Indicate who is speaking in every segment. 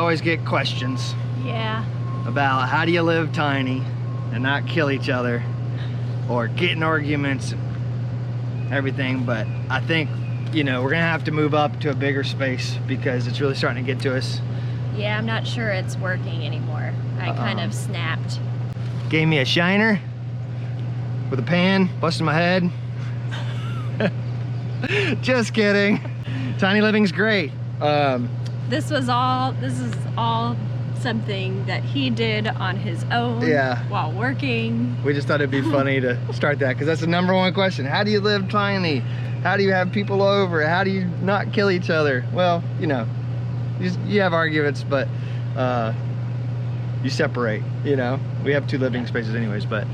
Speaker 1: always get questions.
Speaker 2: Yeah.
Speaker 1: About how do you live tiny and not kill each other or get in arguments and everything. But I think, you know, we're gonna have to move up to a bigger space because it's really starting to get to us.
Speaker 2: Yeah, I'm not sure it's working anymore. I kind of snapped.
Speaker 1: Gave me a shiner with a pan, busted my head. Just kidding. Tiny living's great.
Speaker 2: This is all something that he did on his own while working.
Speaker 1: We just thought it'd be funny to start that because that's the #1 question. How do you live tiny? How do you have people over? How do you not kill each other? Well, you know, you have arguments, but you separate, you know. We have 2 living spaces anyways, but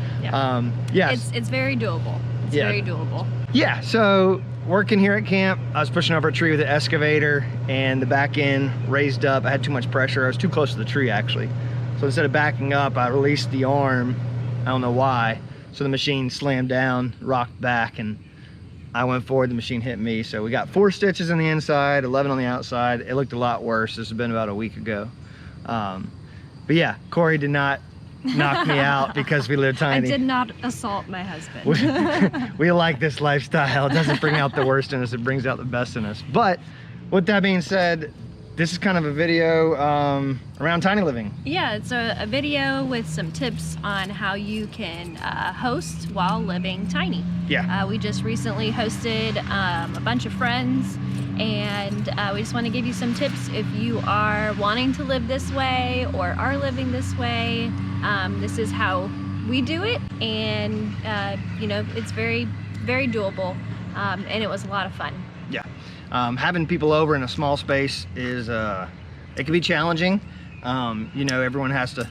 Speaker 1: yes.
Speaker 2: It's very doable. It's very doable.
Speaker 1: Yeah, so working here at camp, I was pushing over a tree with an excavator and the back end raised up. I had too much pressure. I was too close to the tree actually. So instead of backing up, I released the arm. I don't know why. So the machine slammed down, rocked back, and I went forward, the machine hit me. So we got 4 stitches on the inside, 11 on the outside. It looked a lot worse. This has been about a week ago. But yeah, Corey did not knock me out because we live tiny.
Speaker 2: I did not assault my husband.
Speaker 1: We like this lifestyle. It doesn't bring out the worst in us, it brings out the best in us. But with that being said, this is kind of a video around tiny living.
Speaker 2: Yeah, it's a video with some tips on how you can host while living tiny.
Speaker 1: Yeah.
Speaker 2: We just recently hosted a bunch of friends, and we just want to give you some tips if you are wanting to live this way or are living this way. This is how we do it, and you know, it's very, very doable, and it was a lot of fun.
Speaker 1: Yeah. Having people over in a small space is, it can be challenging. You know, everyone has to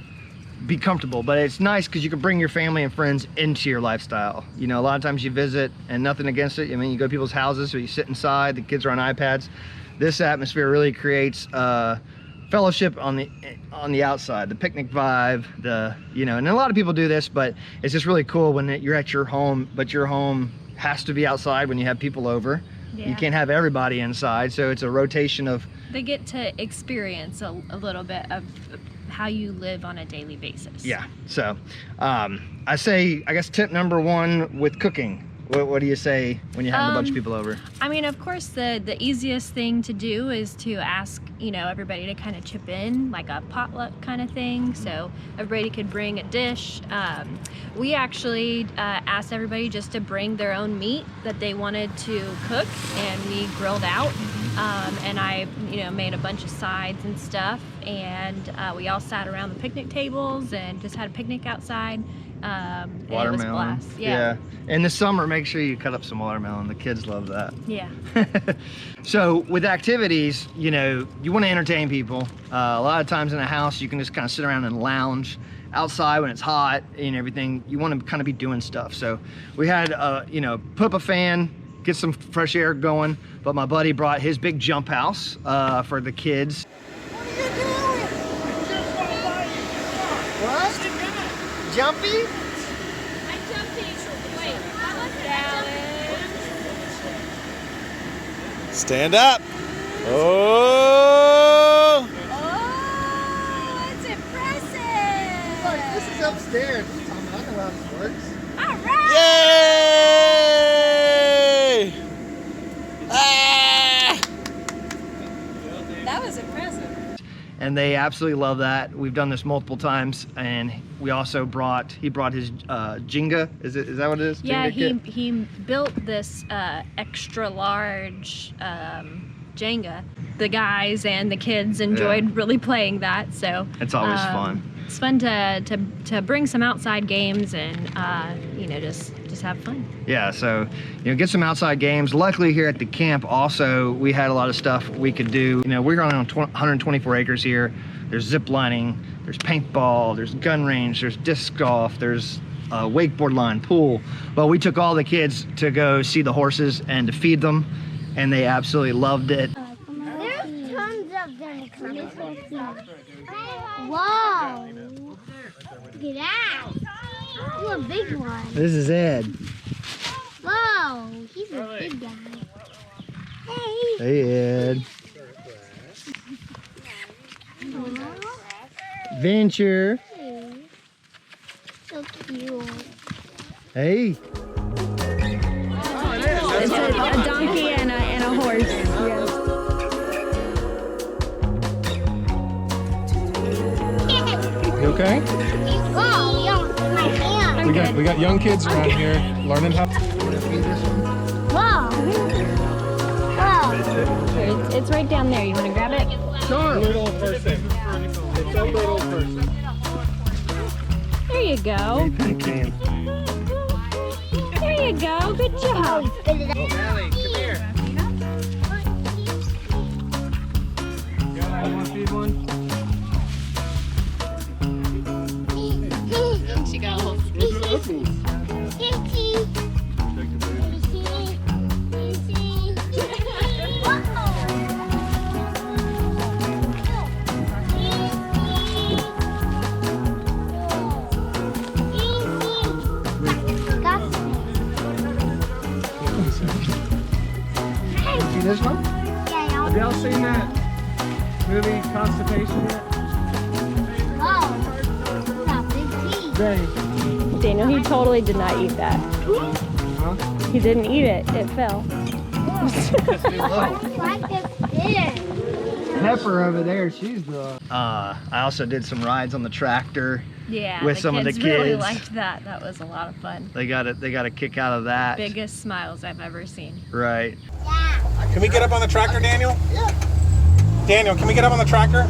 Speaker 1: be comfortable, but it's nice because you can bring your family and friends into your lifestyle. You know, a lot of times you visit and nothing against it. I mean, you go to people's houses, so you sit inside, the kids are on iPads. This atmosphere really creates fellowship on the outside, the picnic vibe, you know, and a lot of people do this, but it's just really cool when you're at your home, but your home has to be outside when you have people over. Yeah. You can't have everybody inside, so it's a rotation of...
Speaker 2: They get to experience a little bit of how you live on a daily basis.
Speaker 1: Yeah, so I say, I guess tip #1 with cooking. What do you say when you have a bunch of people over?
Speaker 2: I mean, of course, the easiest thing to do is to ask, you know, everybody to kind of chip in, like a potluck kind of thing. So everybody could bring a dish. We actually asked everybody just to bring their own meat that they wanted to cook, and we grilled out. And I, you know, made a bunch of sides and stuff, and we all sat around the picnic tables and just had a picnic outside. And it was a blast. Yeah.
Speaker 1: In the summer, make sure you cut up some watermelon. The kids love that.
Speaker 2: Yeah.
Speaker 1: So with activities, you know, you want to entertain people. A lot of times in a house, you can just kind of sit around and lounge. Outside when it's hot and everything, you want to kind of be doing stuff. So we had, you know, put up a fan, get some fresh air going. But my buddy brought his big jump house for the kids.
Speaker 3: What are you doing?
Speaker 1: What? Jumpy?
Speaker 2: I'm jumping. Wait, how was it?
Speaker 3: Stand up. Oh!
Speaker 2: Oh, it's impressive.
Speaker 1: Look, this is upstairs. I don't know how this works.
Speaker 2: All right.
Speaker 3: Yay! Ah!
Speaker 2: That was impressive.
Speaker 1: And they absolutely love that. We've done this multiple times, and we also he brought his Jenga. Is that what it is?
Speaker 2: Yeah,
Speaker 1: Jenga kit?
Speaker 2: he built this extra large Jenga. The guys and the kids enjoyed really playing that. So
Speaker 1: it's always fun.
Speaker 2: It's fun to bring some outside games and you know, just have fun.
Speaker 1: Yeah, so you know, get some outside games. Luckily here at the camp also we had a lot of stuff we could do. You know, we're on 124 acres here. There's zip lining, there's paintball, there's gun range, there's disc golf, there's wakeboard line, pool. But we took all the kids to go see the horses and to feed them, and they absolutely loved it.
Speaker 4: There's tons of them coming. Whoa! Look at that. You're a big one.
Speaker 1: This is Ed.
Speaker 4: Whoa, he's a big guy. Hey.
Speaker 1: Hey, Ed. Venture.
Speaker 4: So cute.
Speaker 1: Hey.
Speaker 2: It's a donkey and a horse. Yeah.
Speaker 1: You okay?
Speaker 4: Oh, yeah, my hand.
Speaker 3: We got young kids around here learning how.
Speaker 4: Whoa. Whoa.
Speaker 2: It's right down there. You want to grab it?
Speaker 1: Sure.
Speaker 3: Little person. It's a little person.
Speaker 2: There you go. There you go. Good job.
Speaker 1: Allie, come here. You want to feed one?
Speaker 2: She goes.
Speaker 1: See this one? Have y'all seen that movie Constipation yet? They.
Speaker 2: Daniel, he totally did not eat that.
Speaker 1: Huh?
Speaker 2: He didn't eat it. It fell.
Speaker 1: Pepper over there, she's the. I also did some rides on the tractor.
Speaker 2: Yeah,
Speaker 1: With some of the
Speaker 2: really
Speaker 1: kids.
Speaker 2: liked that. That was a lot of fun.
Speaker 1: They got a kick out of that.
Speaker 2: Biggest smiles I've ever seen.
Speaker 1: Right.
Speaker 3: Can we get up on the tractor, Daniel? Daniel, can we get up on the tractor?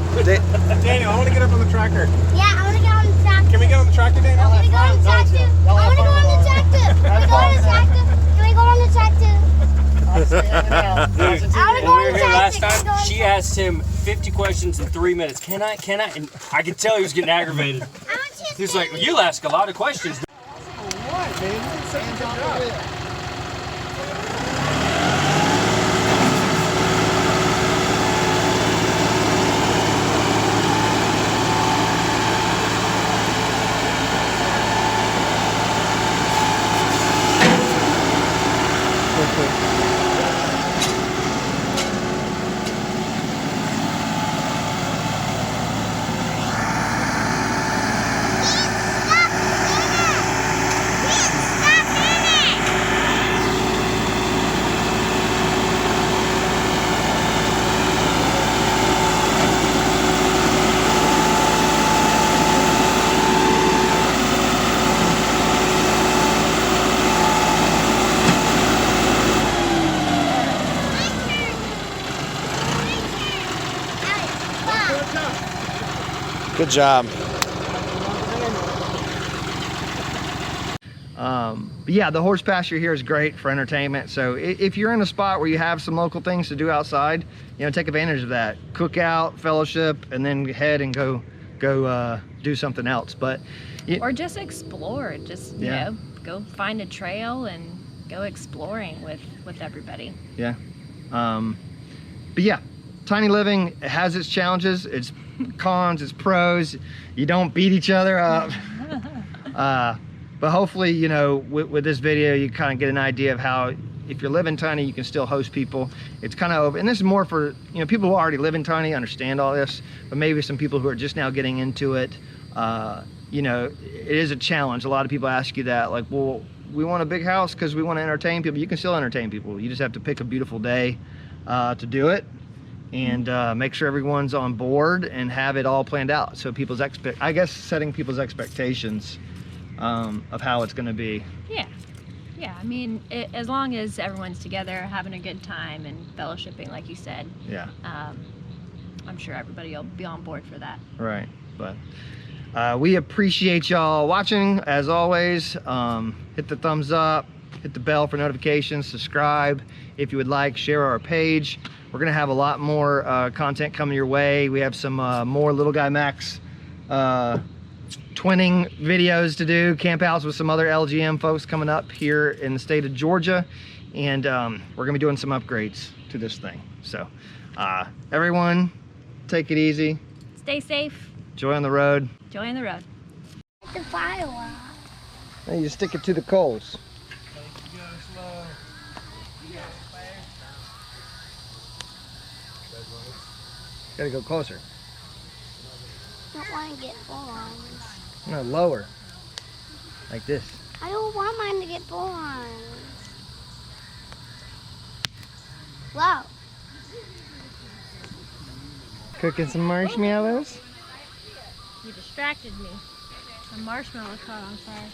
Speaker 3: Daniel, I want to get up on the tractor.
Speaker 4: Yeah, I want to get on the tractor.
Speaker 3: Can we get on the tractor, Daniel?
Speaker 4: I want to go on the tractor. I want to go on the tractor. Can we go on the tractor? Can we go on the tractor? I want to go on
Speaker 5: When we
Speaker 4: the
Speaker 5: were here last
Speaker 4: tractor.
Speaker 5: time, she asked him 50 questions in 3 minutes. Can I? And I could tell he was getting aggravated.
Speaker 4: I want you
Speaker 5: He was like, well, you'll ask a lot of questions.
Speaker 3: Good job.
Speaker 1: But yeah, the horse pasture here is great for entertainment. So if you're in a spot where you have some local things to do outside, you know, take advantage of that. Cook out, fellowship, and then head and go do something else. But
Speaker 2: Or just explore. Just, you
Speaker 1: Yeah.
Speaker 2: know, go find a trail and go exploring with everybody.
Speaker 1: yeah. But yeah, tiny living has its challenges, its cons, its pros. You don't beat each other up. But hopefully, you know, with this video, you kind of get an idea of how, if you're living tiny, you can still host people. It's kind of, and this is more for, you know, people who already live in tiny understand all this, but maybe some people who are just now getting into it, you know, it is a challenge. A lot of people ask you that, like, well, we want a big house because we want to entertain people. You can still entertain people. You just have to pick a beautiful day to do it, and make sure everyone's on board and have it all planned out. So people's I guess setting people's expectations of how it's going to be.
Speaker 2: Yeah. Yeah, I mean, as long as everyone's together, having a good time and fellowshipping, like you said,
Speaker 1: Yeah,
Speaker 2: I'm sure everybody will be on board for that.
Speaker 1: right. But we appreciate y'all watching, as always. Hit the thumbs up, hit the bell for notifications, subscribe if you would like, share our page. We're gonna have a lot more content coming your way. We have some more Little Guy Max twinning videos to do, campouts with some other LGM folks coming up here in the state of Georgia, and we're gonna be doing some upgrades to this thing. So everyone, take it easy,
Speaker 2: Stay safe,
Speaker 1: enjoy on the road.
Speaker 2: enjoy on the road.
Speaker 4: the fireworks.
Speaker 1: Now you stick it to the coals. Gotta go closer.
Speaker 4: don't want to get born.
Speaker 1: No, lower. Like this.
Speaker 4: I don't want mine to get born. Wow.
Speaker 1: Cooking some marshmallows.
Speaker 2: You distracted me. A marshmallow caught on fire.